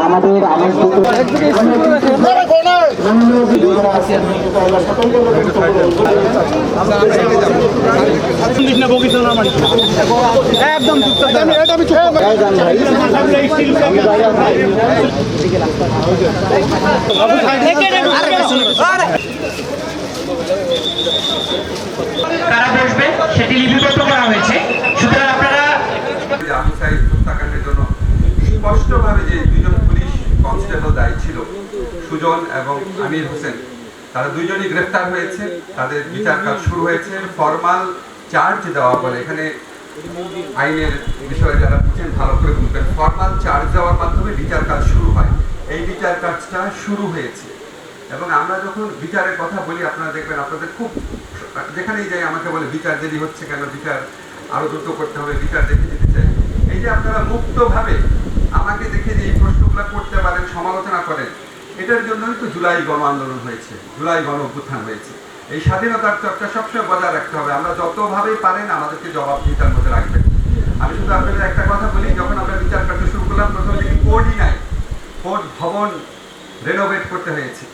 আমাদের একদম কারা বসবে সেটি লিপিবদ্ধ করা হয়েছে। সুতরাং আপনারা আবু সাঈদ হত্যাকাণ্ডের জন্য স্পষ্টভাবে যে দুজন পুলিশ কনস্টেবল দায়ী ছিল, সুজন এবং আমির হোসেন, তারা দুইজনই গ্রেফতার হয়েছে। তাদের বিচার কাজ শুরু হয়েছে। ফরমাল চার্জ দেওয়া বলে, এখানে আইনের বিষয়ে যারা বুঝছেন ভালো করে বুঝবেন। ফরমাল চার্জ দেওয়ার মাধ্যমে বিচার কাজ শুরু হয়। এই বিচার কাজটা শুরু হয়েছে এবং আমরা যখন বিচারের কথা বলি আপনারা দেখবেন, আপনাদের খুব যেখানেই যাই আমাকে বলে বিচার দেরি হচ্ছে কেন, বিচার আরো দ্রুত করতে হবে, বিচার দেখে দিতে চাই। এই যে আপনারা মুক্তভাবে আমাকে দেখে যে এই প্রশ্নগুলো করতে পারেন, সমালোচনা করেন, এটার জন্যই তো জুলাই গণ আন্দোলন হয়েছে, জুলাই গণ অভ্যুত্থান হয়েছে। এই স্বাধীনতার চর্চা সবসময় বজায় রাখতে হবে। আমরা যতভাবেই পারেন আমাদেরকে জবাবদিহিতার মধ্যে রাখবেন। আমি শুধু আপনাদের একটা কথা বলি, যখন আমরা বিচার করতে শুরু করলাম প্রথম দিকে কোর্টই নাই, কোর্ট ভবন রেনোভেট করতে হয়েছে।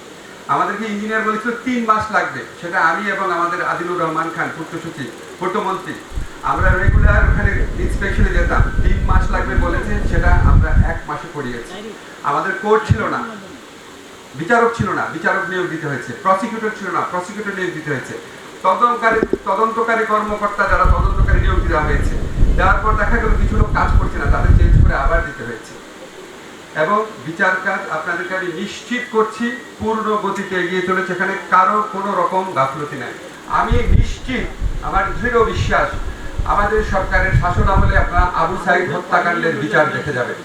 আমাদেরকে ইঞ্জিনিয়ার বলেছিল 3 মাস লাগবে। সেটা আমি এবং আমাদের আদিলুর রহমান খান পূর্ত সচিব, পূর্তমন্ত্রী, আমরা রেগুলার ওখানে ইন্সপেকশনে যেতাম। 3 মাস লাগবে বলেছে, সেটা আমরা 1 মাসে করিয়েছি। আমাদের কোর্ট ছিল না, বিচারক ছিল না, বিচারক নিয়োগ দিতে হয়েছে। প্রসিকিউটর ছিল না, প্রসিকিউটর নিয়োগ দিতে হয়েছে। তদন্তকারী কর্মকর্তা যারা তদন্তকারী নিয়োগ দেওয়া হয়েছে, দেওয়ার পর দেখা গেল কিছু লোক কাজ করছে না, তাদের চেঞ্জ করে আবার দিতে হয়েছে। এবং বিচার কাজ আপনাদেরকে আমি নিশ্চিত করছি পূর্ণ গতিতে এগিয়ে চলেছে। এখানে কারো কোনো রকম গাফলতি নাই। আমি নিশ্চিত, আমার দৃঢ় বিশ্বাস, আমাদের সরকারের শাসন আমলে আপনারা আবু সাঈদ হত্যাকাণ্ডের বিচার দেখে যাবেন।